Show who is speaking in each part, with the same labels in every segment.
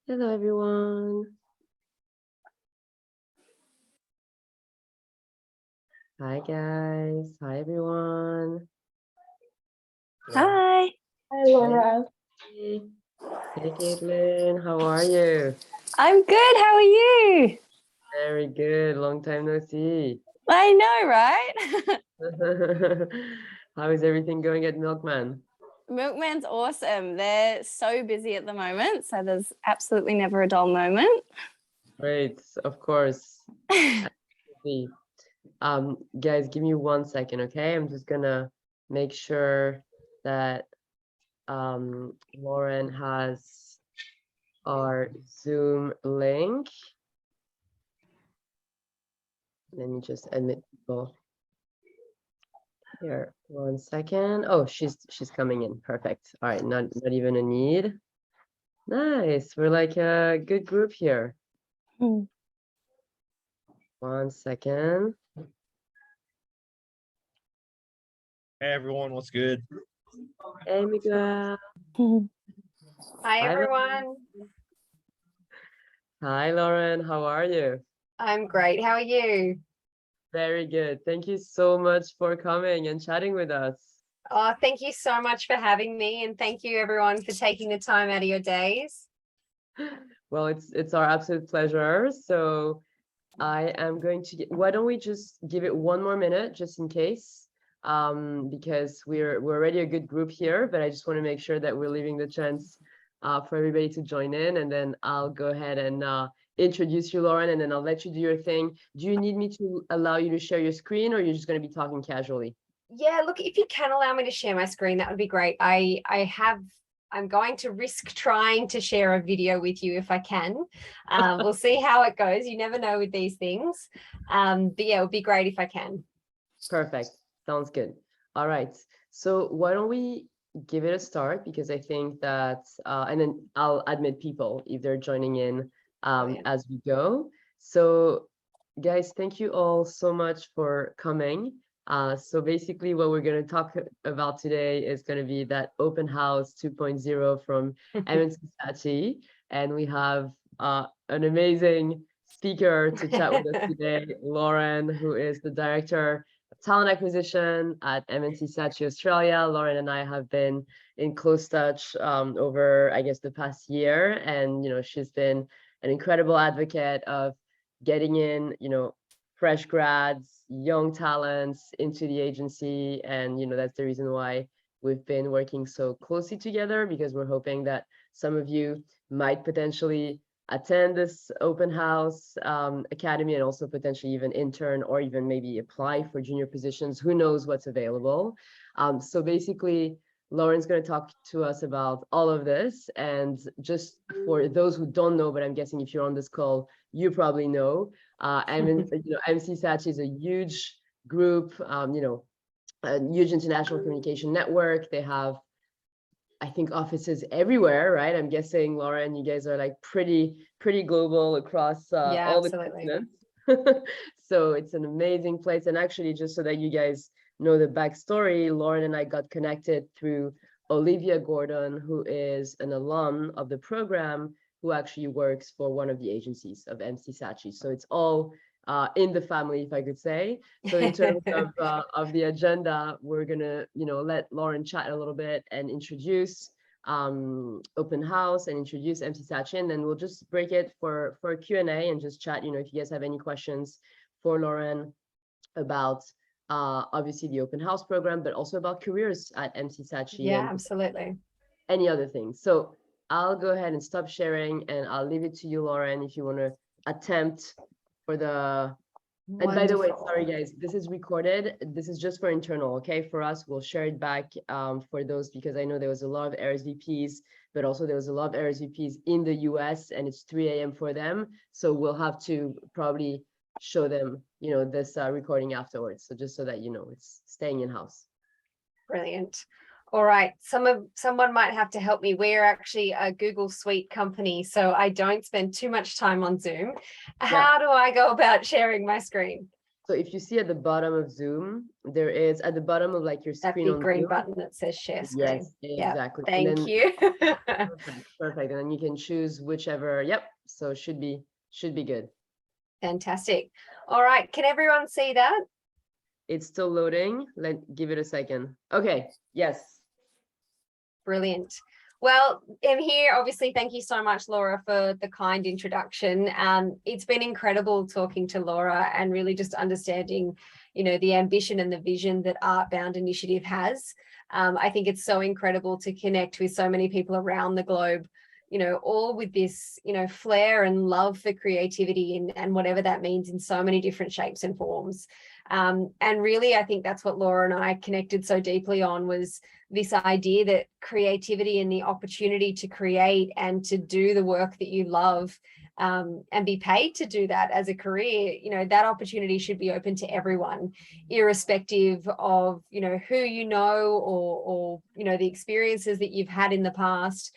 Speaker 1: Hello, everyone. Hi, guys. Hi, everyone.
Speaker 2: Hi.
Speaker 3: Hi, Laura.
Speaker 1: Hey, hey, Caitlin. How are you?
Speaker 2: I'm good. How are you?
Speaker 1: Very good. Long time no see.
Speaker 2: I know, right?
Speaker 1: How is everything going at Milkman?
Speaker 2: Milkman's awesome. They're so busy at the moment, so there's absolutely never a dull moment.
Speaker 1: Great, of course. Absolutely. Guys, give me 1 second, okay? I'm just gonna make sure that Lauren has our Zoom link. Let me just admit people here. 1 second. Oh, she's coming in. Perfect. All right, not even a need. Nice. We're like a good group here. 1 second.
Speaker 4: Hey everyone, what's good?
Speaker 1: Hey, Miguel.
Speaker 3: Hi, everyone.
Speaker 1: Lauren. Hi, Lauren. How are you?
Speaker 3: I'm great. How are you?
Speaker 1: Very good. Thank you so much for coming and chatting with us.
Speaker 3: Oh, thank you so much for having me, and thank you everyone for taking the time out of your days.
Speaker 1: Well, it's our absolute pleasure. So I am going to why don't we just give it 1 more minute just in case, because we're already a good group here, but I just want to make sure that we're leaving the chance for everybody to join in, and then I'll go ahead and introduce you, Lauren, and then I'll let you do your thing. Do you need me to allow you to share your screen, or you're just going to be talking casually?
Speaker 3: Yeah, look, if you can allow me to share my screen, that would be great. I'm going to risk trying to share a video with you if I can. We'll see how it goes. You never know with these things. But yeah, it would be great if I can.
Speaker 1: Perfect. Sounds good. All right. So why don't we give it a start, because I think that, and then I'll admit people if they're joining in as we go. So guys, thank you all so much for coming. So basically what we're going to talk about today is going to be that open house 2.0 from M&C Saatchi. And we have an amazing speaker to chat with us today, Lauren, who is the director of talent acquisition at M&C Saatchi Australia. Lauren and I have been in close touch over, I guess, the past year. And, she's been an incredible advocate of getting in, fresh grads, young talents into the agency. And, that's the reason why we've been working so closely together, because we're hoping that some of you might potentially attend this open house academy, and also potentially even intern or even maybe apply for junior positions. Who knows what's available? So basically, Lauren's going to talk to us about all of this. And just for those who don't know, but I'm guessing if you're on this call, you probably know, M&C Saatchi is a huge group, a huge international communication network. They have, I think, offices everywhere, right? I'm guessing, Lauren, you guys are like pretty global across all
Speaker 3: absolutely.
Speaker 1: the continents. So it's an amazing place. And actually, just so that you guys know the backstory, Lauren and I got connected through Olivia Gordon, who is an alum of the program, who actually works for one of the agencies of M&C Saatchi. So it's all in the family, if I could say. So in terms of the agenda, we're gonna, let Lauren chat a little bit and introduce open house and introduce M&C Saatchi, and then we'll just break it for a Q&A and just chat. If you guys have any questions for Lauren about obviously the open house program, but also about careers at M&C Saatchi.
Speaker 3: Yeah,
Speaker 1: and
Speaker 3: absolutely.
Speaker 1: any other things. So I'll go ahead and stop sharing, and I'll leave it to you, Lauren, if you want to attempt for the. And by the way, sorry guys, this is recorded. This is just for internal, okay? For us, we'll share it back for those, because I know there was a lot of RSVPs, but also there was a lot of RSVPs in the US, and it's 3 a.m. for them. So we'll have to probably show them, this recording afterwards. So just so that it's staying in-house.
Speaker 3: Brilliant. All right, someone might have to help me. We're actually a Google Suite company, so I don't spend too much time on Zoom. How do I go about sharing my screen?
Speaker 1: So if you see at the bottom of Zoom, there is at the bottom of like your
Speaker 3: That
Speaker 1: screen
Speaker 3: big
Speaker 1: on
Speaker 3: green
Speaker 1: Zoom.
Speaker 3: button that says share screen.
Speaker 1: Yes,
Speaker 3: Yeah.
Speaker 1: exactly. And
Speaker 3: Thank
Speaker 1: then
Speaker 3: you.
Speaker 1: perfect, perfect. And then you can choose whichever. Yep. So should be good.
Speaker 3: Fantastic. All right. Can everyone see that?
Speaker 1: It's still loading. Give it a second. Okay. Yes.
Speaker 3: Brilliant. Well, I'm here. Obviously, thank you so much, Laura, for the kind introduction. It's been incredible talking to Laura and really just understanding, the ambition and the vision that Artbound Initiative has. I think it's so incredible to connect with so many people around the globe, all with this, flair and love for creativity and whatever that means in so many different shapes and forms. And really, I think that's what Laura and I connected so deeply on, was this idea that creativity and the opportunity to create and to do the work that you love, and be paid to do that as a career, that opportunity should be open to everyone, irrespective of, who or the experiences that you've had in the past.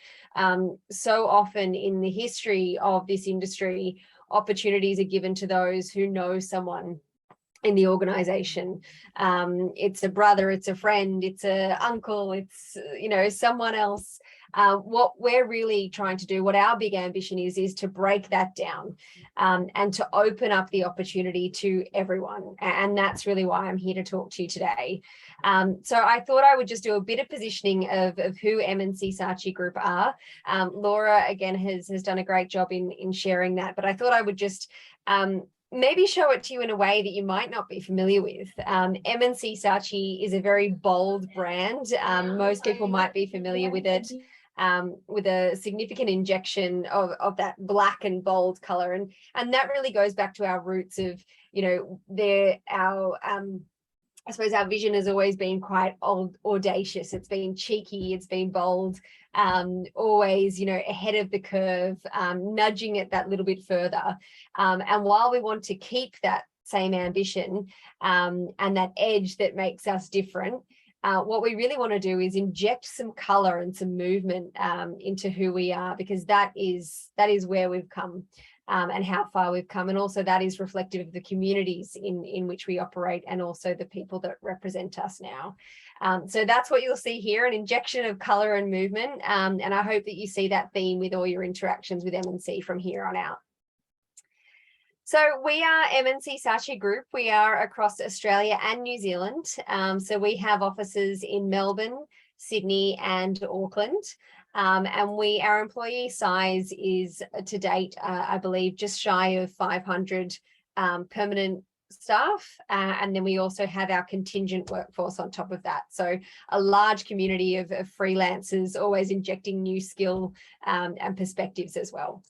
Speaker 3: So often in the history of this industry, opportunities are given to those who know someone in the organization. It's a brother, it's a friend, it's a uncle, it's someone else. What we're really trying to do, what our big ambition is to break that down, and to open up the opportunity to everyone. And that's really why I'm here to talk to you today. So I thought I would just do a bit of positioning of who M&C Saatchi Group are. Laura, again, has done a great job in sharing that, but I thought I would just maybe show it to you in a way that you might not be familiar with. M&C Saatchi is a very bold brand. Most people might be familiar with it, with a significant injection of that black and bold color. And that really goes back to our roots of, I suppose our vision has always been quite audacious. It's been cheeky, it's been bold, always, ahead of the curve, nudging it that little bit further. And while we want to keep that same ambition, and that edge that makes us different, what we really want to do is inject some color and some movement into who we are, because that is where we've come. And how far we've come, and also that is reflective of the communities in which we operate, and also the people that represent us now. So that's what you'll see here, an injection of color and movement, and I hope that you see that theme with all your interactions with M&C from here on out. So we are M&C Saatchi Group. We are across Australia and New Zealand. So we have offices in Melbourne, Sydney and Auckland. And our employee size is to date, I believe, just shy of 500 permanent staff. And then we also have our contingent workforce on top of that. So a large community of freelancers, always injecting new skill and perspectives as well.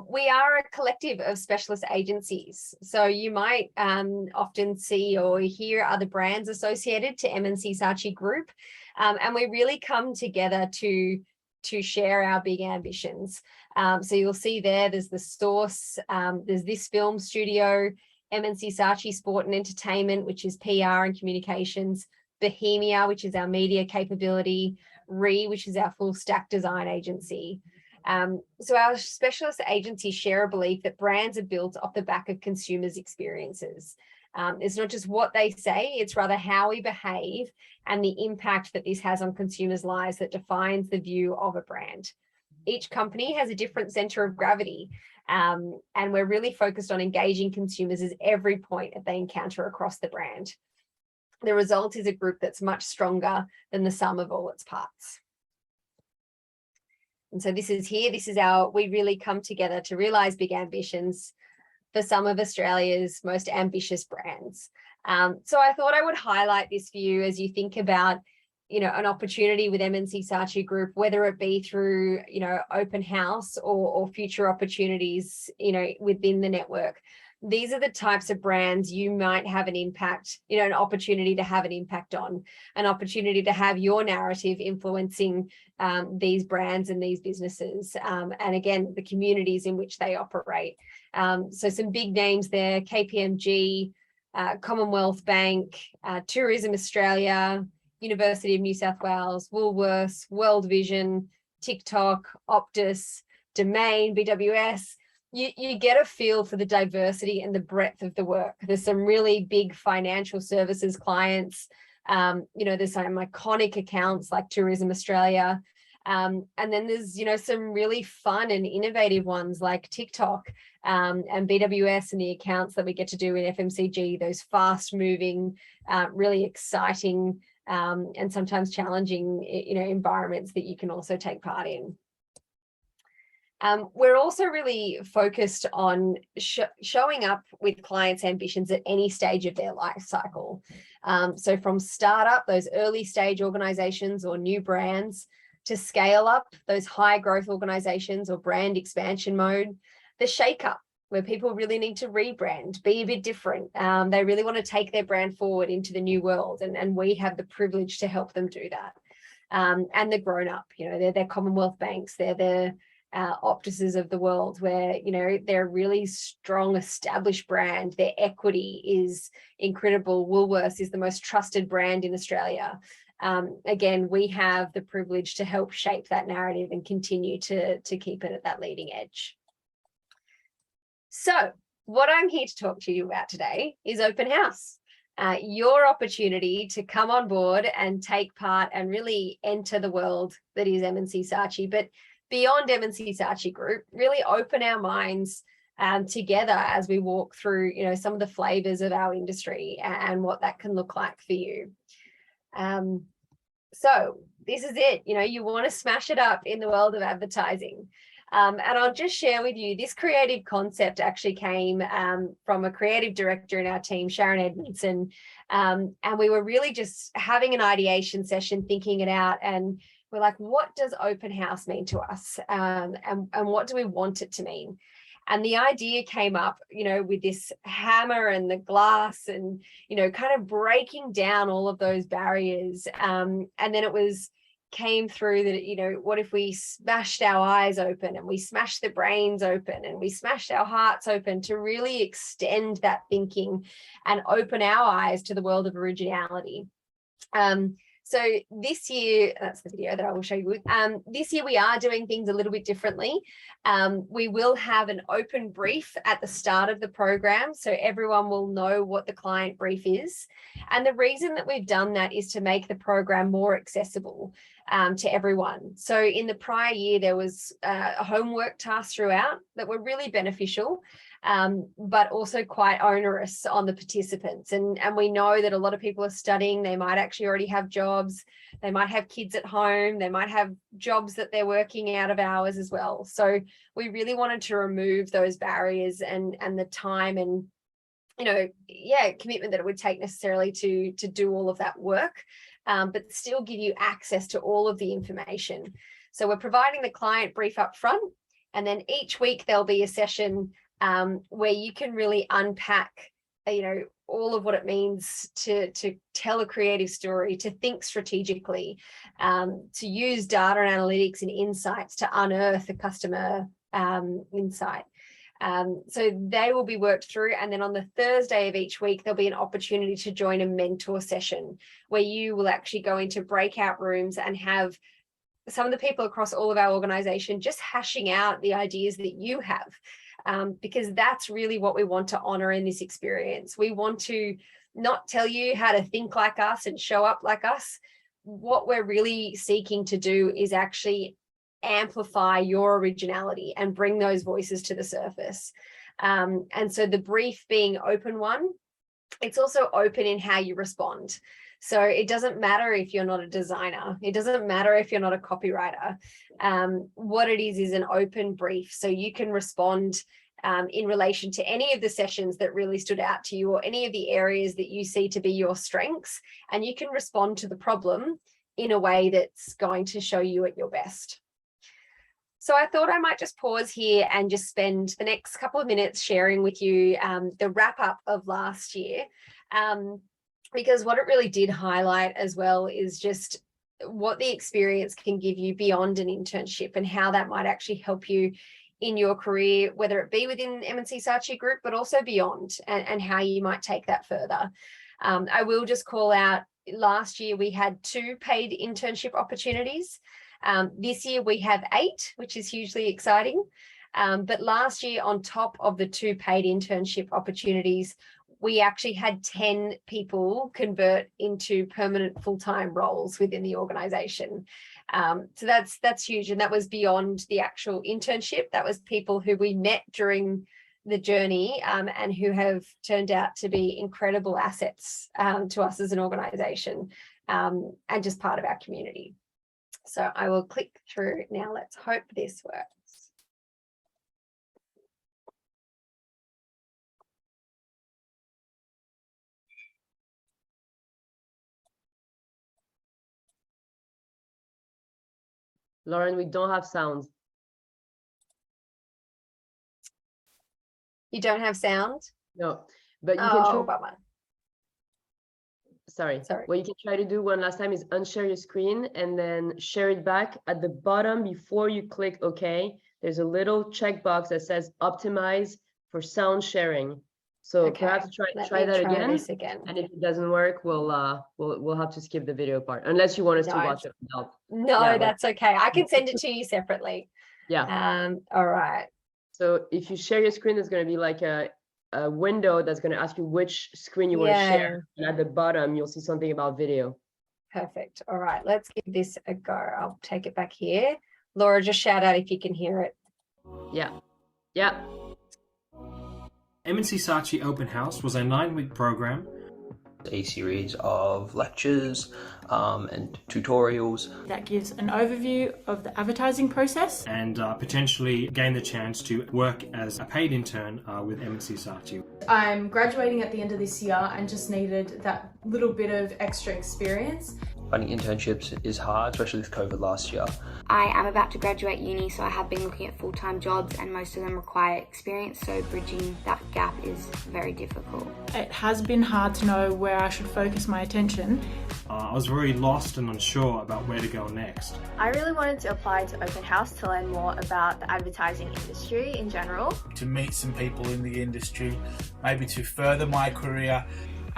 Speaker 3: We are a collective of specialist agencies. So you might often see or hear other brands associated to M&C Saatchi Group. And we really come together to share our big ambitions. So you'll see there's the Source, there's this film studio, M&C Saatchi Sport and Entertainment, which is PR and communications, Bohemia, which is our media capability, which is our full stack design agency. So our specialist agencies share a belief that brands are built off the back of consumers' experiences. It's not just what they say, it's rather how we behave and the impact that this has on consumers' lives that defines the view of a brand. Each company has a different center of gravity, and we're really focused on engaging consumers at every point that they encounter across the brand. The result is a group that's much stronger than the sum of all its parts. And so this is we really come together to realize big ambitions for some of Australia's most ambitious brands. So I thought I would highlight this for you as you think about, an opportunity with M&C Saatchi Group, whether it be through, open house or future opportunities, within the network. These are the types of brands you might have an impact, an opportunity to have an impact on, an opportunity to have your narrative influencing these brands and these businesses. And again, the communities in which they operate. So some big names there: KPMG, Commonwealth Bank, Tourism Australia, University of New South Wales, Woolworths, World Vision, TikTok, Optus, Domain, BWS. you get a feel for the diversity and the breadth of the work. There's some really big financial services clients. There's some iconic accounts like Tourism Australia. And then there's, some really fun and innovative ones like TikTok and BWS and the accounts that we get to do in FMCG, those fast moving, really exciting and sometimes challenging, environments that you can also take part in. We're also really focused on showing up with clients' ambitions at any stage of their life cycle. So from startup, those early stage organizations or new brands, to scale up, those high growth organizations or brand expansion mode, the shake up, where people really need to rebrand, be a bit different. They really want to take their brand forward into the new world, and we have the privilege to help them do that. And the grown up, they're their Commonwealth banks, they're the Optuses of the world, where they're a really strong established brand, their equity is incredible. Woolworths is the most trusted brand in Australia. Again, we have the privilege to help shape that narrative and continue to keep it at that leading edge. So what I'm here to talk to you about today is open house. Your opportunity to come on board and take part and really enter the world that is M&C Saatchi, but beyond M&C Saatchi Group, really open our minds together as we walk through, some of the flavors of our industry and what that can look like for you. So this is it, you want to smash it up in the world of advertising. And I'll just share with you, this creative concept actually came from a creative director in our team, Sharon Edmondson. And we were really just having an ideation session, thinking it out. And we're like, what does open house mean to us? And what do we want it to mean? And the idea came up, with this hammer and the glass and, kind of breaking down all of those barriers. And then came through that, what if we smashed our eyes open and we smashed the brains open and we smashed our hearts open to really extend that thinking and open our eyes to the world of originality. So this year, that's the video that I will show you. This year we are doing things a little bit differently. We will have an open brief at the start of the program, so everyone will know what the client brief is. And the reason that we've done that is to make the program more accessible to everyone. So in the prior year, there was a homework task throughout that were really beneficial, but also quite onerous on the participants. And we know that a lot of people are studying. They might actually already have jobs. They might have kids at home. They might have jobs that they're working out of hours as well. So we really wanted to remove those barriers and the time and, commitment that it would take necessarily to do all of that work, but still give you access to all of the information. So we're providing the client brief up front, and then each week there'll be a session where you can really unpack, all of what it means to tell a creative story, to think strategically, to use data and analytics and insights to unearth a customer insight. So they will be worked through. And then on the Thursday of each week, there'll be an opportunity to join a mentor session where you will actually go into breakout rooms and have some of the people across all of our organization just hashing out the ideas that you have. Because that's really what we want to honor in this experience. We want to not tell you how to think like us and show up like us. What we're really seeking to do is actually amplify your originality and bring those voices to the surface. And so the brief being open one, it's also open in how you respond. So it doesn't matter if you're not a designer. It doesn't matter if you're not a copywriter. What it is an open brief. So you can respond in relation to any of the sessions that really stood out to you or any of the areas that you see to be your strengths. And you can respond to the problem in a way that's going to show you at your best. So I thought I might just pause here and just spend the next couple of minutes sharing with you the wrap up of last year. Because what it really did highlight as well is just what the experience can give you beyond an internship and how that might actually help you in your career, whether it be within M&C Saatchi Group, but also beyond, and how you might take that further. I will just call out, last year we had 2 paid internship opportunities. This year we have 8, which is hugely exciting. But last year, on top of the 2 paid internship opportunities, we actually had 10 people convert into permanent full-time roles within the organization. So that's huge. And that was beyond the actual internship. That was people who we met during the journey and who have turned out to be incredible assets to us as an organization and just part of our community. So I will click through now. Let's hope this works.
Speaker 1: Lauren, we don't have sound.
Speaker 3: You don't have sound?
Speaker 1: No, but you can
Speaker 3: Oh,
Speaker 1: try.
Speaker 3: bummer.
Speaker 1: Sorry.
Speaker 3: Sorry.
Speaker 1: What you can try to do one last time is unshare your screen and then share it back. At the bottom, before you click OK, there's a little checkbox that says optimize for sound sharing. So
Speaker 3: Okay,
Speaker 1: perhaps try that
Speaker 3: this
Speaker 1: again. And if it doesn't work, we'll have to skip the video part, unless you want us to watch it without.
Speaker 3: No,
Speaker 1: Yeah,
Speaker 3: that's okay. I can send it to you separately.
Speaker 1: Yeah.
Speaker 3: All right.
Speaker 1: So if you share your screen, there's going to be like a window that's going to ask you which screen you want to share. And at the bottom, you'll see something about video.
Speaker 3: Perfect. All right, let's give this a go. I'll take it back here. Laura, just shout out if you can hear it.
Speaker 1: Yeah. Yeah.
Speaker 5: M&C Saatchi Open House was a 9-week program.
Speaker 6: A series of lectures and tutorials
Speaker 7: that gives an overview of the advertising process
Speaker 5: and potentially gain the chance to work as a paid intern with M&C Saatchi.
Speaker 8: I'm graduating at the end of this year and just needed that little bit of extra experience.
Speaker 6: Finding internships is hard, especially with COVID last year.
Speaker 9: I am about to graduate uni, so I have been looking at full-time jobs and most of them require experience, so bridging that gap is very difficult.
Speaker 7: It has been hard to know where I should focus my attention.
Speaker 5: I was very lost and unsure about where to go next.
Speaker 10: I really wanted to apply to Open House to learn more about the advertising industry in general.
Speaker 11: To meet some people in the industry, maybe to further my career.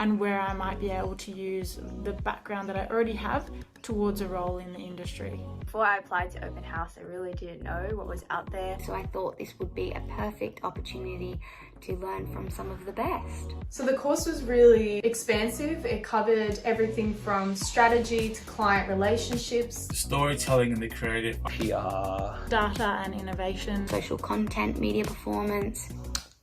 Speaker 7: And where I might be able to use the background that I already have towards a role in the industry.
Speaker 10: Before I applied to Open House, I really didn't know what was out there.
Speaker 9: So I thought this would be a perfect opportunity to learn from some of the best.
Speaker 8: So the course was really expansive. It covered everything from strategy to client relationships,
Speaker 11: storytelling and the creative,
Speaker 6: PR,
Speaker 7: data and innovation,
Speaker 9: social content, media performance,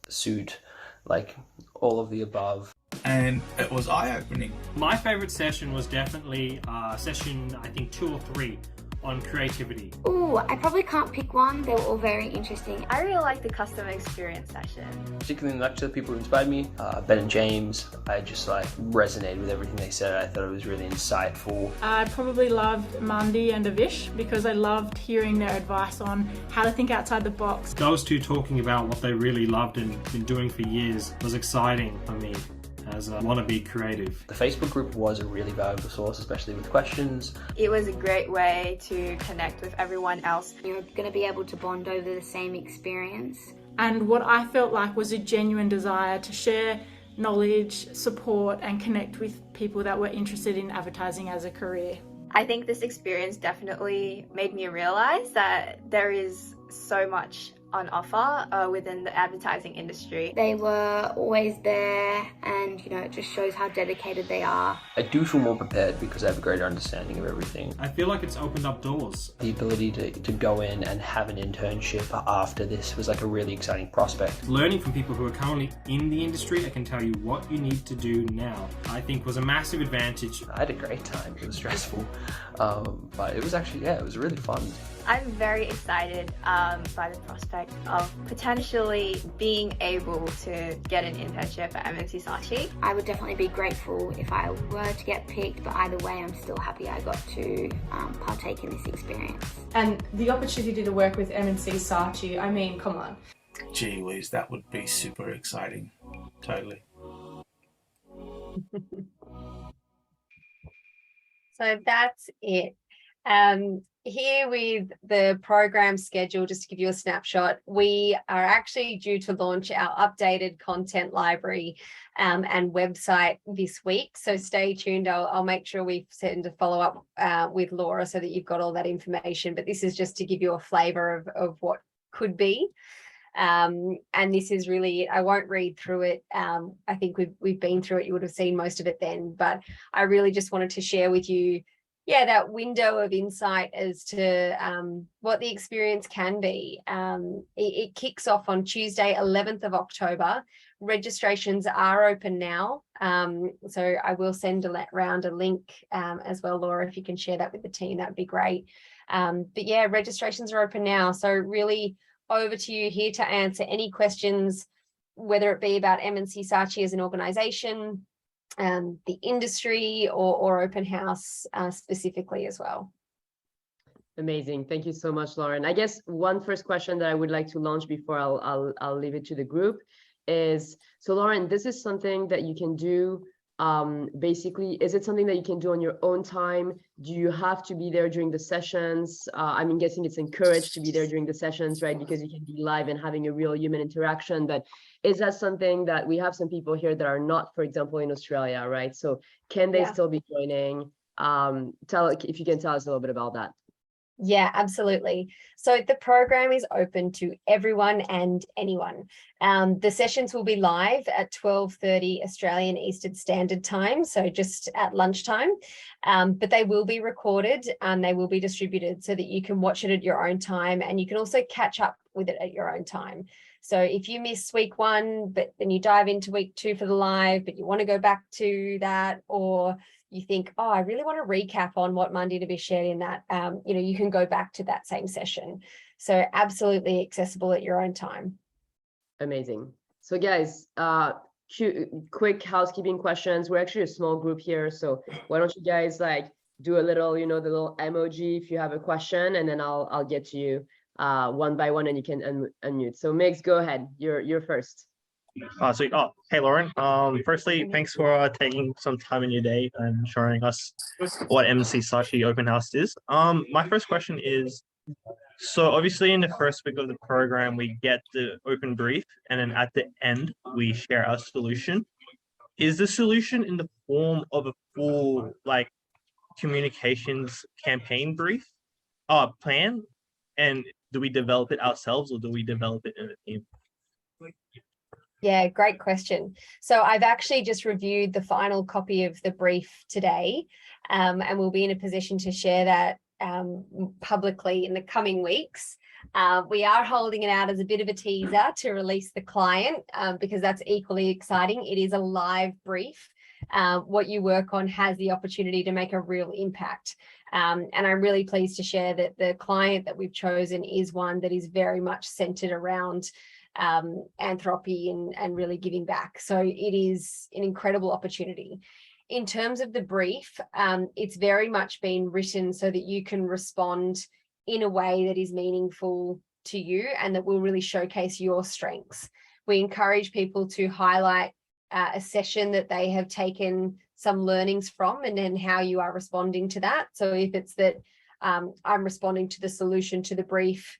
Speaker 6: suit, like all of the above.
Speaker 11: And it was eye-opening.
Speaker 5: My favorite session was definitely session, I think 2 or 3 on creativity.
Speaker 9: Ooh, I probably can't pick one. They were all very interesting.
Speaker 10: I really liked the customer experience session.
Speaker 6: Particularly in the lecture, the people who inspired me, Ben and James, I just resonated with everything they said. I thought it was really insightful.
Speaker 7: I probably loved Mandy and Avish because I loved hearing their advice on how to think outside the box.
Speaker 5: Those two talking about what they really loved and been doing for years was exciting for me as a wannabe creative.
Speaker 6: The Facebook group was a really valuable source, especially with questions.
Speaker 10: It was a great way to connect with everyone else.
Speaker 9: You're going to be able to bond over the same experience.
Speaker 7: And what I felt like was a genuine desire to share knowledge, support, and connect with people that were interested in advertising as a career.
Speaker 10: I think this experience definitely made me realize that there is so much on offer within the advertising industry.
Speaker 9: They were always there and, it just shows how dedicated they are.
Speaker 6: I do feel more prepared because I have a greater understanding of everything.
Speaker 5: I feel like it's opened up doors.
Speaker 6: The ability to go in and have an internship after this was like a really exciting prospect.
Speaker 5: Learning from people who are currently in the industry, I can tell you what you need to do now, I think was a massive advantage.
Speaker 6: I had a great time. It was stressful, but it was actually, it was really fun.
Speaker 10: I'm very excited by the prospect of potentially being able to get an internship at M&C Saatchi.
Speaker 9: I would definitely be grateful if I were to get picked, but either way I'm still happy I got to partake in this experience.
Speaker 8: And the opportunity to work with M&C Saatchi, I mean, come on.
Speaker 11: Gee whiz, that would be super exciting. Totally.
Speaker 3: So that's it. Here with the program schedule, just to give you a snapshot, we are actually due to launch our updated content library and website this week. So stay tuned. I'll make sure we send a follow-up with Laura so that you've got all that information. But this is just to give you a flavour of what could be. And this is really, I won't read through it. I think we've been through it. You would have seen most of it then, but I really just wanted to share with you, that window of insight as to what the experience can be. It kicks off on Tuesday, 11th of October. Registrations are open now. So I will send around a link as well, Laura, if you can share that with the team, that would be great. But yeah, registrations are open now. So really over to you, here to answer any questions, whether it be about M&C Saatchi as an organisation, the industry, or open house specifically as well.
Speaker 1: Amazing. Thank you so much, Lauren. I guess one first question that I would like to launch before I'll leave it to the group is, so Lauren, this is something that you can do. Basically, is it something that you can do on your own time? Do you have to be there during the sessions? I'm guessing it's encouraged to be there during the sessions, right? Because you can be live and having a real human interaction. But is that something that we have some people here that are not, for example, in Australia, right? So can they still be joining? If you can tell us a little bit about that.
Speaker 3: Yeah, absolutely. So the program is open to everyone and anyone. The sessions will be live at 12:30 Australian Eastern Standard Time, so just at lunchtime. But they will be recorded and they will be distributed so that you can watch it at your own time, and you can also catch up with it at your own time. So if you miss week 1, but then you dive into week 2 for the live, but you want to go back to that, or you think, oh, I really want to recap on what Monday to be shared in that, you can go back to that same session. So absolutely accessible at your own time.
Speaker 1: Amazing. So guys, quick housekeeping questions. We're actually a small group here, so why don't you guys do a little, the little emoji if you have a question, and then I'll get to you one by one, and you can unmute. So Migs, go ahead. You're first.
Speaker 4: Sweet. Oh, hey, Lauren. Firstly, thanks for taking some time in your day and showing us what M&C Saatchi Open House is. My first question is, so obviously in the first week of the program, we get the open brief, and then at the end, we share our solution. Is the solution in the form of a full, communications campaign brief, plan? And do we develop it ourselves, or do we develop it in a team?
Speaker 3: Yeah, great question. So I've actually just reviewed the final copy of the brief today, and we'll be in a position to share that publicly in the coming weeks. We are holding it out as a bit of a teaser to release the client, because that's equally exciting. It is a live brief. What you work on has the opportunity to make a real impact. And I'm really pleased to share that the client that we've chosen is one that is very much centered around anthropy and really giving back. So it is an incredible opportunity. In terms of the brief, it's very much been written so that you can respond in a way that is meaningful to you and that will really showcase your strengths. We encourage people to highlight a session that they have taken some learnings from, and then how you are responding to that. So if it's that I'm responding to the solution to the brief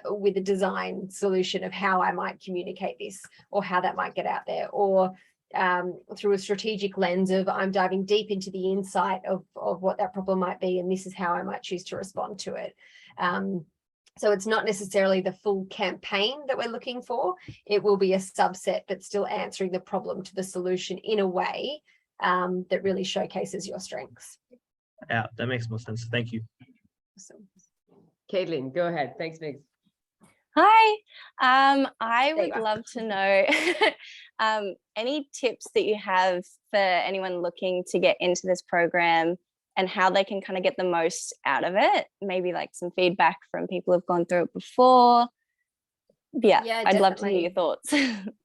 Speaker 3: with a design solution of how I might communicate this, or how that might get out there, or through a strategic lens of I'm diving deep into the insight of what that problem might be, and this is how I might choose to respond to it. So it's not necessarily the full campaign that we're looking for. It will be a subset, but still answering the problem to the solution in a way that really showcases your strengths.
Speaker 4: Yeah, that makes more sense. Thank you.
Speaker 3: Awesome.
Speaker 1: Caitlin, go ahead. Thanks, Migs.
Speaker 2: Hi, I would love to know any tips that you have for anyone looking to get into this program and how they can kind of get the most out of it. Maybe some feedback from people who've gone through it before. Yeah, I'd love to hear your thoughts.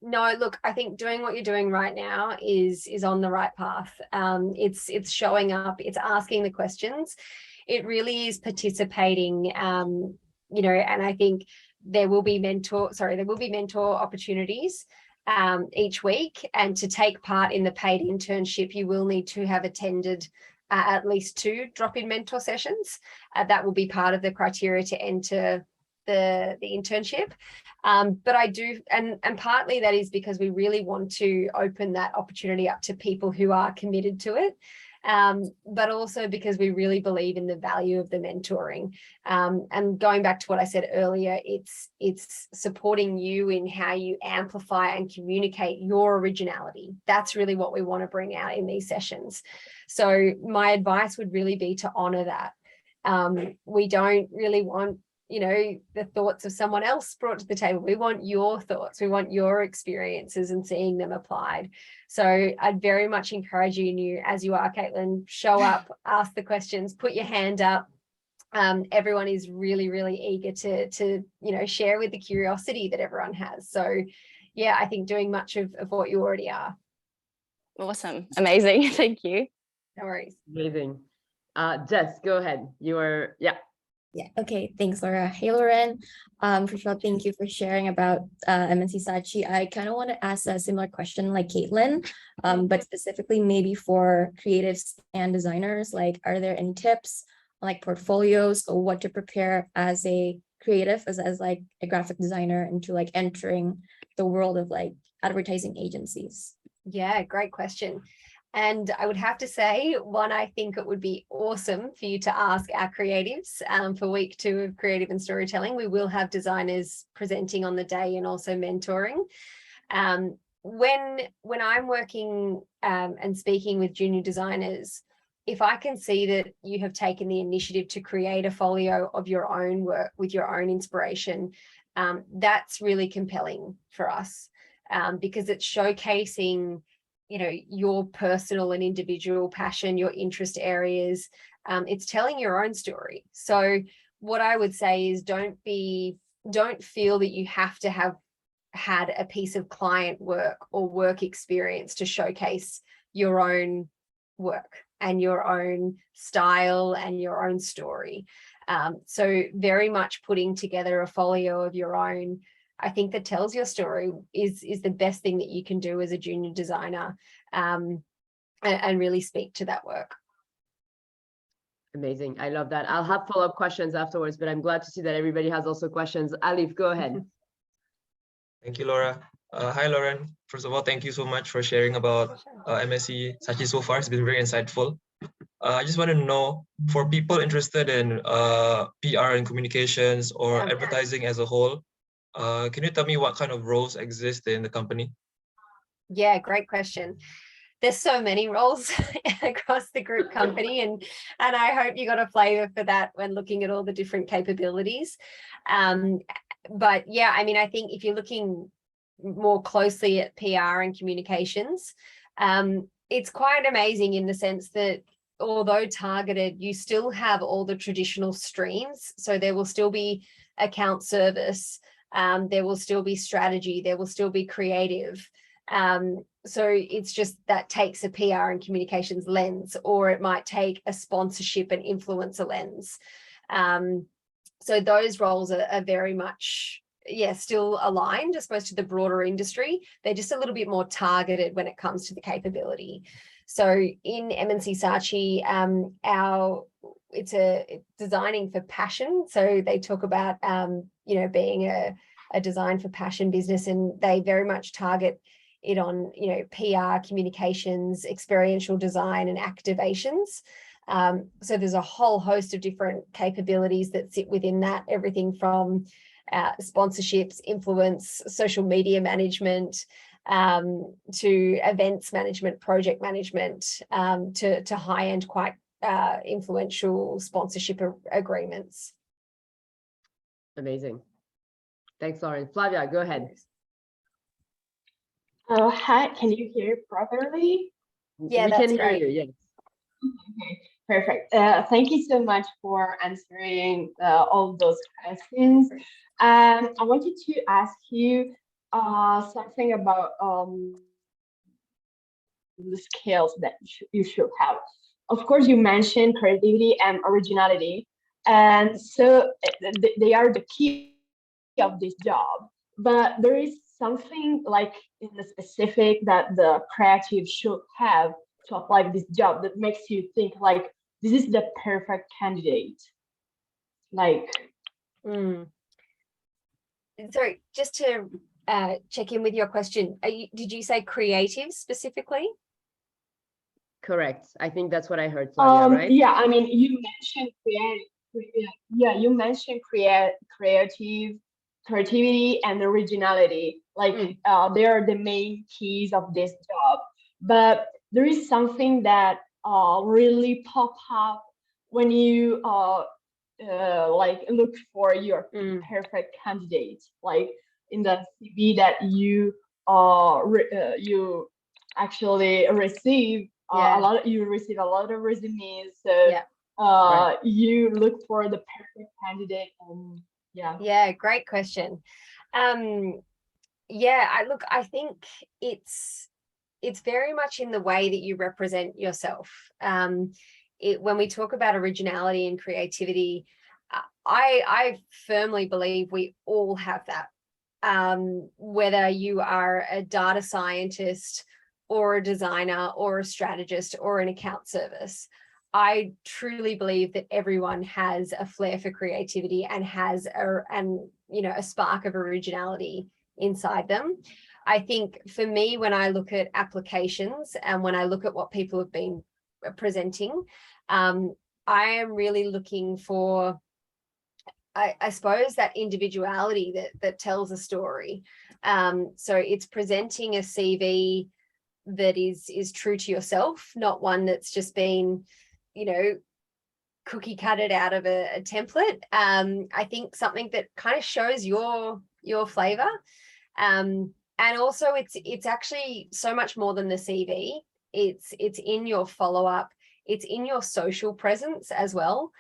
Speaker 3: No, look, I think doing what you're doing right now is on the right path. It's showing up, it's asking the questions. It really is participating, and I think there will be mentor opportunities each week. And to take part in the paid internship, you will need to have attended at least 2 drop-in mentor sessions. That will be part of the criteria to enter the internship. But I do, and partly that is because we really want to open that opportunity up to people who are committed to it. but also because we really believe in the value of the mentoring. And going back to what I said earlier, it's supporting you in how you amplify and communicate your originality. That's really what we want to bring out in these sessions. So my advice would really be to honor that. We don't really want, the thoughts of someone else brought to the table. We want your thoughts. We want your experiences and seeing them applied. So I'd very much encourage you, as you are, Caitlin, show up, ask the questions, put your hand up. Everyone is really, really eager to share with the curiosity that everyone has. So yeah, I think doing much of what you already are.
Speaker 2: Awesome. Amazing. Thank you.
Speaker 3: No worries.
Speaker 1: Amazing. Jess, go ahead.
Speaker 12: Yeah. Okay. Thanks, Laura. Hey, Lauren. First of all, thank you for sharing about M&C Saatchi. I kind of want to ask a similar question like Caitlin, but specifically maybe for creatives and designers. Like, are there any tips on like portfolios or what to prepare as a creative, as like a graphic designer into like entering the world of like advertising agencies?
Speaker 3: Yeah, great question. And I would have to say, one, I think it would be awesome for you to ask our creatives for week 2 of creative and storytelling. We will have designers presenting on the day and also mentoring. When I'm working and speaking with junior designers, if I can see that you have taken the initiative to create a folio of your own work with your own inspiration, that's really compelling for us because it's showcasing your personal and individual passion, your interest areas. It's telling your own story. So what I would say is don't feel that you have to have had a piece of client work or work experience to showcase your own work and your own style and your own story. So very much putting together a folio of your own, I think, that tells your story is the best thing that you can do as a junior designer, and really speak to that work.
Speaker 1: Amazing. I love that. I'll have follow-up questions afterwards, but I'm glad to see that everybody has also questions. Alif, go ahead.
Speaker 13: Thank you, Laura. Hi, Lauren. First of all, thank you so much for sharing about M&C Saatchi so far. It's been very insightful. I just want to know, for people interested in PR and communications or advertising as a whole, can you tell me what kind of roles exist in the company?
Speaker 3: Yeah, great question. There's so many roles across the group company, and I hope you got a flavor for that when looking at all the different capabilities. But yeah, I mean, I think if you're looking more closely at PR and communications, it's quite amazing in the sense that although targeted, you still have all the traditional streams. So there will still be account service, there will still be strategy, there will still be creative. So it's just that takes a PR and communications lens, or it might take a sponsorship and influencer lens. So those roles are very much, still aligned, I suppose, to the broader industry. They're just a little bit more targeted when it comes to the capability. So in M&C Saatchi, it's designing for passion. So they talk about, being a design for passion business, and they very much target it on, PR, communications, experiential design, and activations. So there's a whole host of different capabilities that sit within that, everything from sponsorships, influence, social media management, to events management, project management, to high-end, quite influential sponsorship agreements.
Speaker 1: Amazing. Thanks, Lauren. Flavia, go ahead.
Speaker 14: Hi, can you hear properly?
Speaker 3: Yeah,
Speaker 1: we can hear you, yes.
Speaker 14: Okay, perfect. Thank you so much for answering all those questions. I wanted to ask you something about the skills that you should have. Of course, you mentioned creativity and originality, and so they are the key of this job. But there is something like in the specific that the creative should have to apply to this job that makes you think like this is the perfect candidate. Like,
Speaker 3: sorry, just to check in with your question, did you say creative specifically?
Speaker 1: Correct. I think that's what I heard, Flavia, right?
Speaker 14: Yeah, I mean, you mentioned you mentioned creativity and originality. Like they are the main keys of this job. But there is something that really pop up when you like look for your perfect candidate, like in the CV that you you actually receive you receive a lot of resumes, so you look for the perfect candidate. And
Speaker 3: great question. I think it's very much in the way that you represent yourself. When we talk about originality and creativity, I firmly believe we all have that. Whether you are a data scientist or a designer or a strategist or an account service, I truly believe that everyone has a flair for creativity and has a spark of originality inside them. I think for me, when I look at applications and when I look at what people have been presenting, I am really looking for, I suppose, that individuality that tells a story. So it's presenting a CV that is true to yourself, not one that's just been, cookie cutted out of a template. I think something that kind of shows your flavor. And also it's actually so much more than the CV. It's in your follow-up, it's in your social presence as well.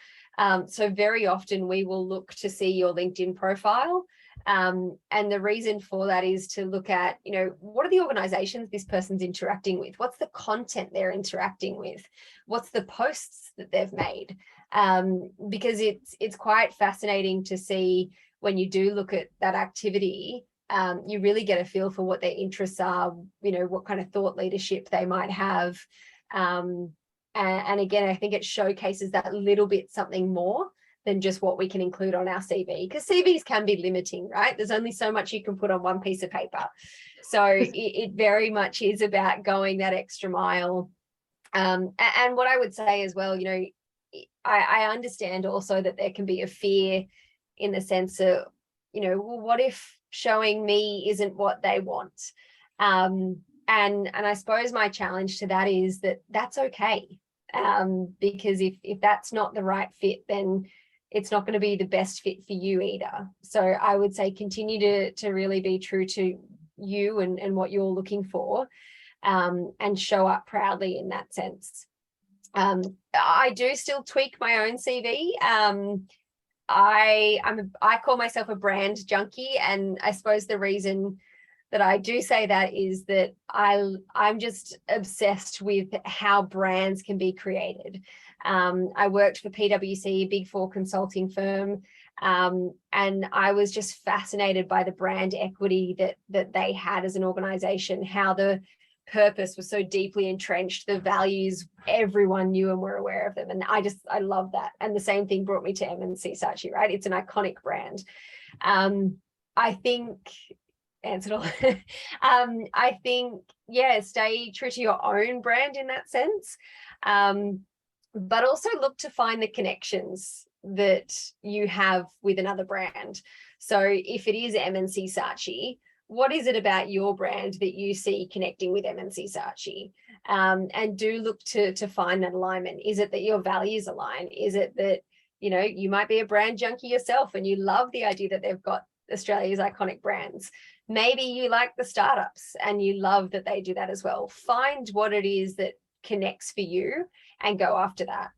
Speaker 3: So very often we will look to see your LinkedIn profile. And the reason for that is to look at, what are the organizations this person's interacting with? What's the content they're interacting with? What's the posts that they've made? Because it's quite fascinating to see when you do look at that activity, you really get a feel for what their interests are, what kind of thought leadership they might have. And again, I think it showcases that little bit something more than just what we can include on our CV, because CVs can be limiting, right? There's only so much you can put on one piece of paper. So it very much is about going that extra mile. And what I would say as well, I understand also that there can be a fear in the sense of, well, what if showing me isn't what they want? And I suppose my challenge to that is that that's okay. Because if that's not the right fit, then it's not going to be the best fit for you either. So I would say continue to really be true to you and what you're looking for, and show up proudly in that sense. I do still tweak my own CV. I call myself a brand junkie, and I suppose the reason that I do say that is that I'm just obsessed with how brands can be created. I worked for PwC, a Big Four consulting firm, and I was just fascinated by the brand equity that they had as an organization, how the purpose was so deeply entrenched, the values, everyone knew and were aware of them. And I love that. And the same thing brought me to M&C Saatchi, right? It's an iconic brand. I think answered all. I think, stay true to your own brand in that sense. But also look to find the connections that you have with another brand. So if it is M&C Saatchi, what is it about your brand that you see connecting with M&C Saatchi? And do look to find that alignment. Is it that your values align? Is it that, you might be a brand junkie yourself and you love the idea that they've got Australia's iconic brands. Maybe you like the startups and you love that they do that as well. Find what it is that connects for you and go after that.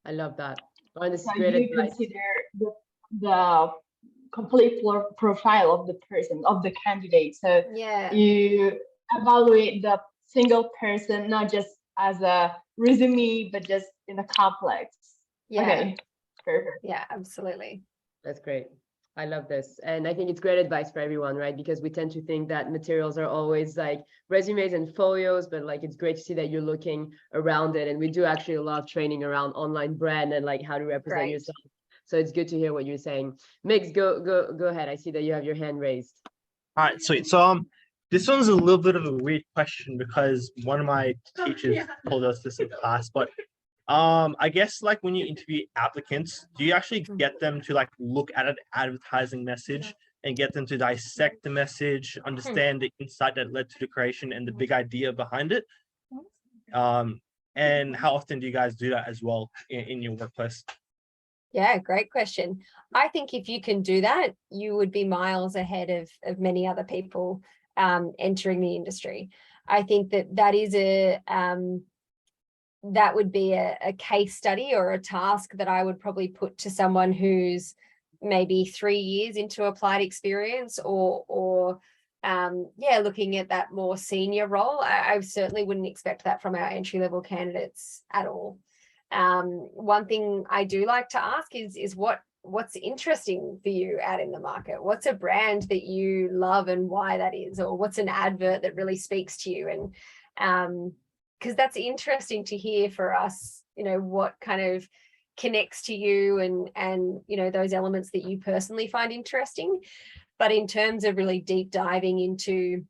Speaker 1: I love that. Oh, this is
Speaker 14: So
Speaker 1: great
Speaker 14: you
Speaker 1: advice.
Speaker 14: consider the complete profile of the person, of the candidate. So you evaluate the single person, not just as a resume, but just in a complex. Okay. Perfect.
Speaker 3: Yeah, absolutely.
Speaker 1: That's great. I love this. And I think it's great advice for everyone, right? Because we tend to think that materials are always like resumes and folios, but like it's great to see that you're looking around it. And we do actually a lot of training around online brand and like how to represent yourself. So it's good to hear what you're saying. Mix, go ahead. I see that you have your hand raised.
Speaker 4: All right, sweet. So This one's a little bit of a weird question because one of my teachers told us this in class, but I guess like when you interview applicants, do you actually get them to like look at an advertising message and get them to dissect the message, understand the insight that led to the creation and the big idea behind it? And how often do you guys do that as well in your workplace?
Speaker 3: Yeah, great question. I think if you can do that, you would be miles ahead of many other people entering the industry. I think that is that would be a case study or a task that I would probably put to someone who's maybe 3 years into applied experience or yeah, looking at that more senior role. I certainly wouldn't expect that from our entry-level candidates at all. One thing I do like to ask is what's interesting for you out in the market? What's a brand that you love and why that is? Or what's an advert that really speaks to you? And because that's interesting to hear for us, you know, what kind of connects to you and you know, those elements that you personally find interesting. But in terms of really deep diving into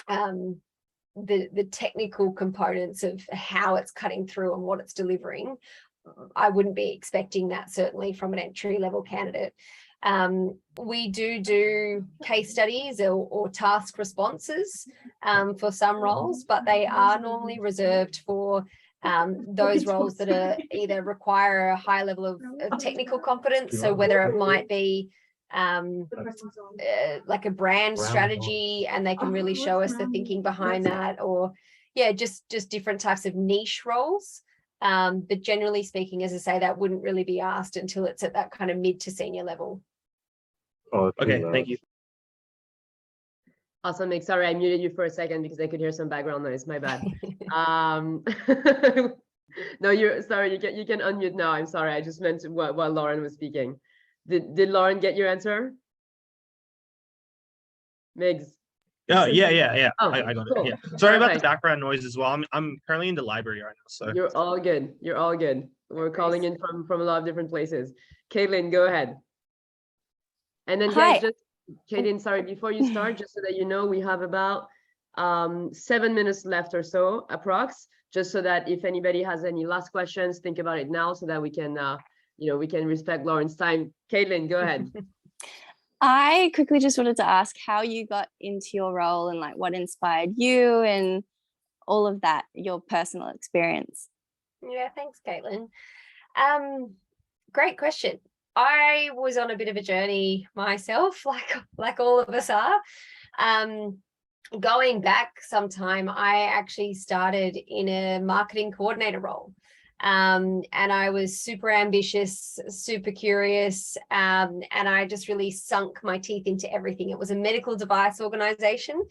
Speaker 3: the technical components of how it's cutting through and what it's delivering, I wouldn't be expecting that certainly from an entry-level candidate. We do case studies or task responses for some roles, but they are normally reserved for those roles that are either require a high level of technical competence. So whether it might be like a brand strategy and they can really show us the thinking behind that, or yeah, just different types of niche roles. But generally speaking, as I say, that wouldn't really be asked until it's at that kind of mid to senior level.
Speaker 4: Okay, thank you.
Speaker 1: Awesome, Nick. Sorry, I muted you for a second because I could hear some background noise. My bad. No, you're sorry. You can unmute now. I'm sorry. I just meant while Lauren was speaking. Did Lauren get your answer? Migs.
Speaker 4: Yeah.
Speaker 1: Oh,
Speaker 4: I got
Speaker 1: cool.
Speaker 4: it. Yeah. Sorry about the
Speaker 1: Perfect.
Speaker 4: background noise as well. I'm currently in the library right now, so
Speaker 1: You're all good. You're all good. We're calling in from a lot of different places. Caitlin, go ahead. And then guys, just Caitlin, sorry, before you start, just so that you know, we have about 7 minutes left or so, approx, just so that if anybody has any last questions, think about it now so that we can you know, we can respect Lauren's time. Caitlin, go ahead.
Speaker 2: I quickly just wanted to ask how you got into your role and like what inspired you and all of that, your personal experience.
Speaker 3: Yeah, thanks, Caitlin. Great question. I was on a bit of a journey myself, like all of us are. Going back some time, I actually started in a marketing coordinator role. And I was super ambitious, super curious, and I just really sunk my teeth into everything. It was a medical device organization,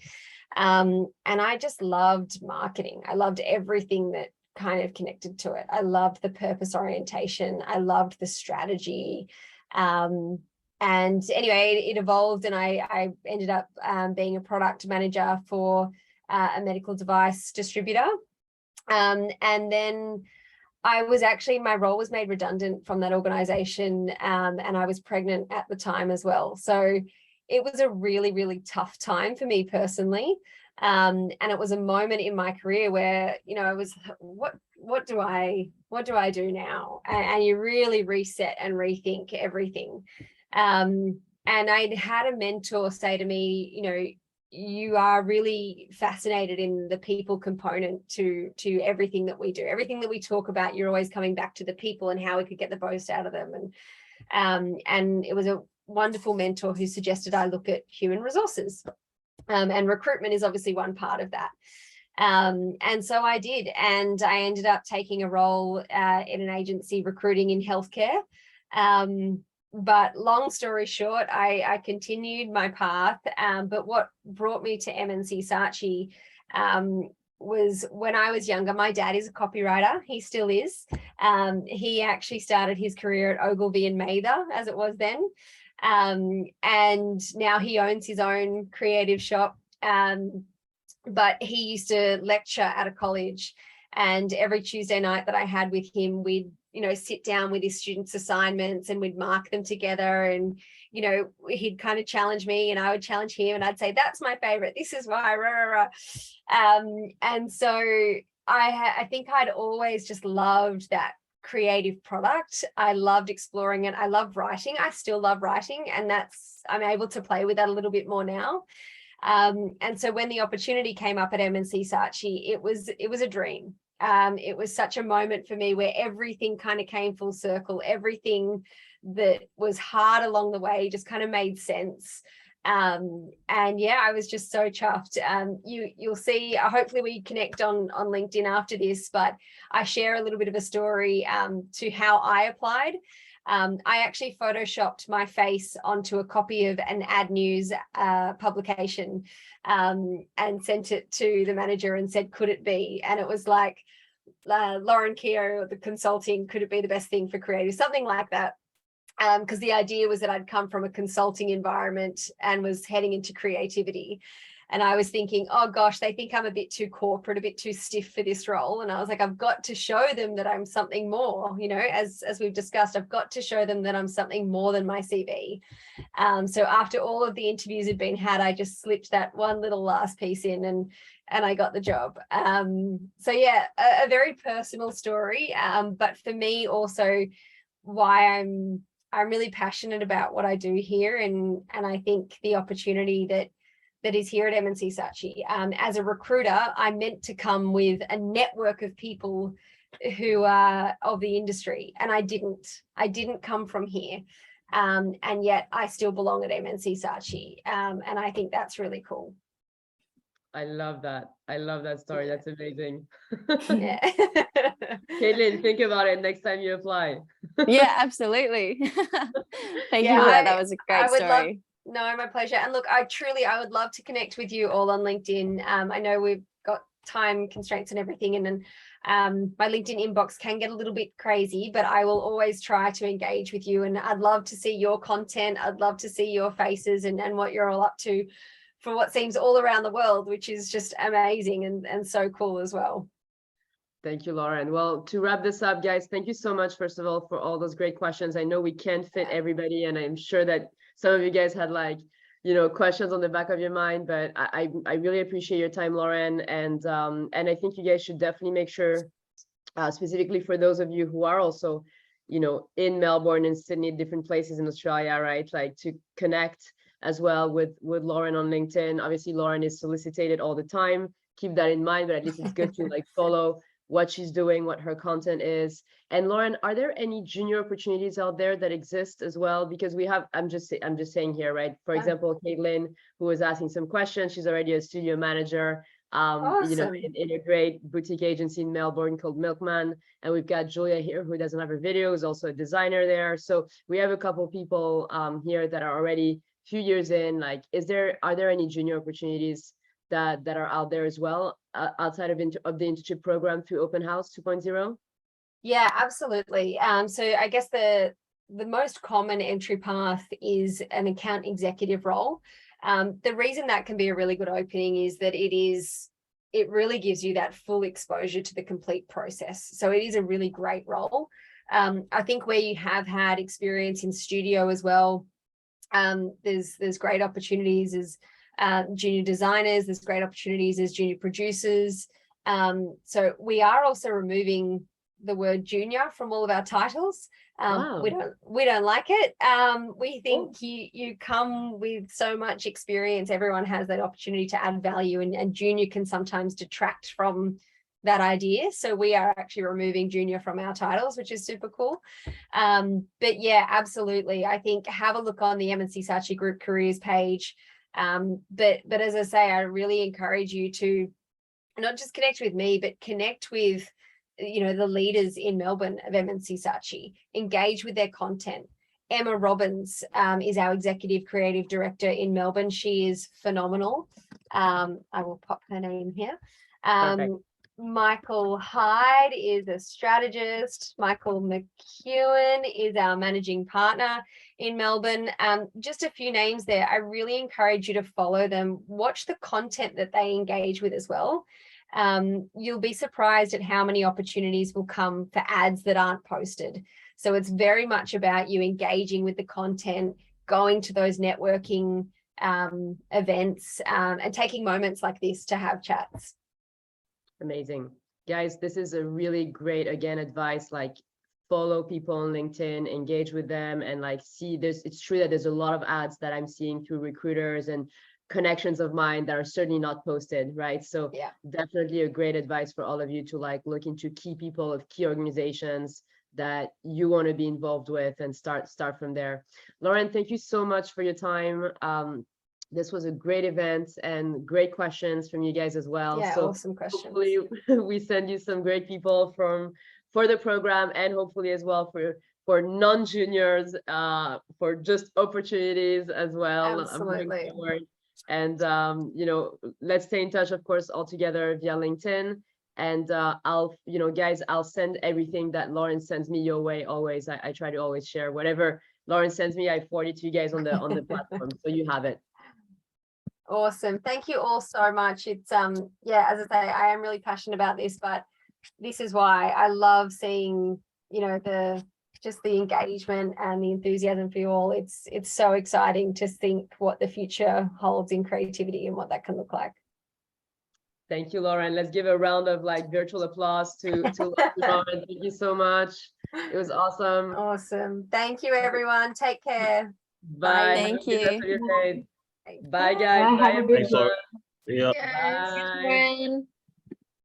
Speaker 3: and I just loved marketing. I loved everything that kind of connected to it. I loved the purpose orientation. I loved the strategy. And anyway, it evolved, and I ended up being a product manager for a medical device distributor. And then I was actually, my role was made redundant from that organization, and I was pregnant at the time as well. So it was a really, really tough time for me personally. And it was a moment in my career where, you know, I was, what do I do now? And you really reset and rethink everything. And I'd had a mentor say to me, you know, you are really fascinated in the people component to everything that we do. Everything that we talk about, you're always coming back to the people and how we could get the most out of them. And it was a wonderful mentor who suggested I look at human resources. And recruitment is obviously one part of that. And so I did, and I ended up taking a role in an agency recruiting in healthcare. But long story short, I continued my path. But what brought me to M&C Saatchi was when I was younger. My dad is a copywriter. He still is. He actually started his career at Ogilvy and Mather, as it was then. And now he owns his own creative shop. But he used to lecture at a college. And every Tuesday night that I had with him, we'd, you know, sit down with his students' assignments and we'd mark them together. And, you know, he'd kind of challenge me and I would challenge him and I'd say, that's my favorite. This is why, rah, rah, rah. And so I think I'd always just loved that creative product. I loved exploring it. I love writing. I still love writing, and I'm able to play with that a little bit more now. And so when the opportunity came up at M&C Saatchi, it was a dream. It was such a moment for me where everything kind of came full circle. Everything that was hard along the way just kind of made sense. And yeah, I was just so chuffed. You'll see, hopefully we connect on LinkedIn after this, but I share a little bit of a story to how I applied. I actually photoshopped my face onto a copy of an ad news publication and sent it to the manager and said, could it be? And it was like, Lauren Keogh, the consulting, could it be the best thing for creative? Something like that. Because the idea was that I'd come from a consulting environment and was heading into creativity. And I was thinking, oh gosh, they think I'm a bit too corporate, a bit too stiff for this role. And I was like, I've got to show them that I'm something more, you know, as we've discussed, I've got to show them that I'm something more than my CV. So after all of the interviews had been had, I just slipped that one little last piece in and I got the job. So yeah, a very personal story. But for me also, why I'm really passionate about what I do here. And I think the opportunity that is here at M&C Saatchi. As a recruiter, I'm meant to come with a network of people who are of the industry, and I didn't come from here. And yet I still belong at M&C Saatchi. And I think that's really cool.
Speaker 1: I love that. I love that story. That's amazing.
Speaker 3: Yeah.
Speaker 1: Caitlin, think about it next time you apply.
Speaker 2: Yeah, absolutely. Thank you for that. That was a great story.
Speaker 3: No, my pleasure. And look, I would love to connect with you all on LinkedIn. I know we've got time constraints and everything, and my LinkedIn inbox can get a little bit crazy, but I will always try to engage with you. And I'd love to see your content. I'd love to see your faces and what you're all up to for what seems all around the world, which is just amazing and so cool as well.
Speaker 1: Thank you, Lauren. Well, to wrap this up, guys, thank you so much, first of all, for all those great questions. I know we can't fit everybody, and I'm sure that some of you guys had questions on the back of your mind, but I really appreciate your time, Lauren. And I think you guys should definitely make sure, specifically for those of you who are also, in Melbourne and Sydney, different places in Australia, right? Like to connect as well with Lauren on LinkedIn. Obviously, Lauren is solicited all the time. Keep that in mind, but at least it's good to follow what she's doing, what her content is. And Lauren, are there any junior opportunities out there that exist as well? Because we have, I'm just saying here, right? For example, Caitlin, who was asking some questions, she's already a studio manager,
Speaker 3: awesome.
Speaker 1: in a great boutique agency in Melbourne called Milkman. And we've got Julia here, who doesn't have her video, who's also a designer there. So we have a couple people here that are already a few years in. Like, are there any junior opportunities that are out there as well, outside of the internship program through Open House 2.0?
Speaker 3: Yeah, absolutely. So I guess the most common entry path is an account executive role. The reason that can be a really good opening is that it really gives you that full exposure to the complete process. So it is a really great role. I think where you have had experience in studio as well, there's great opportunities as junior designers, there's great opportunities as junior producers. So we are also removing the word junior from all of our titles.
Speaker 1: Wow.
Speaker 3: We don't like it. We think you come with so much experience. Everyone has that opportunity to add value, and junior can sometimes detract from that idea. So we are actually removing junior from our titles, which is super cool. But yeah, absolutely. I think have a look on the M&C Saatchi Group careers page. But as I say, I really encourage you to not just connect with me, but connect with, the leaders in Melbourne of M&C Saatchi, engage with their content. Emma Robbins is our executive creative director in Melbourne. She is phenomenal. I will pop her name here. Michael Hyde is a strategist. Michael McEwen is our managing partner in Melbourne. Just a few names there. I really encourage you to follow them. Watch the content that they engage with as well. you'll be surprised at how many opportunities will come for ads that aren't posted. So it's very much about you engaging with the content, going to those networking events, and taking moments like this to have chats.
Speaker 1: Amazing. Guys, this is a really great, again, advice, like follow people on LinkedIn, engage with them, and like see this. It's true that there's a lot of ads that I'm seeing through recruiters and connections of mine that are certainly not posted, right? So
Speaker 3: yeah,
Speaker 1: definitely a great advice for all of you to like look into key people of key organizations that you want to be involved with and start from there. Lauren, thank you so much for your time. This was a great event and great questions from you guys as well.
Speaker 3: Yeah,
Speaker 1: so
Speaker 3: awesome questions.
Speaker 1: Hopefully we send you some great people for the program, and hopefully as well for non-juniors, for just opportunities as well.
Speaker 3: Absolutely.
Speaker 1: And you know, let's stay in touch, of course, all together via LinkedIn. And I'll, you know, guys, I'll send everything that Lauren sends me your way always. I try to always share whatever Lauren sends me. I forward it to you guys on the platform, so you have it.
Speaker 3: Awesome. Thank you all so much. It's yeah, as I say, I am really passionate about this, but this is why I love seeing, you know, just the engagement and the enthusiasm for you all. It's so exciting to think what the future holds in creativity and what that can look like.
Speaker 1: Thank you, Lauren. Let's give a round of like virtual applause to Lauren. Thank you so much. It was awesome.
Speaker 3: Awesome. Thank you, everyone. Take care.
Speaker 1: Bye.
Speaker 2: Thank you.
Speaker 1: Bye, guys.
Speaker 14: Bye.
Speaker 1: Bye,
Speaker 14: Have a good
Speaker 1: everyone.
Speaker 4: Yeah.
Speaker 1: Bye.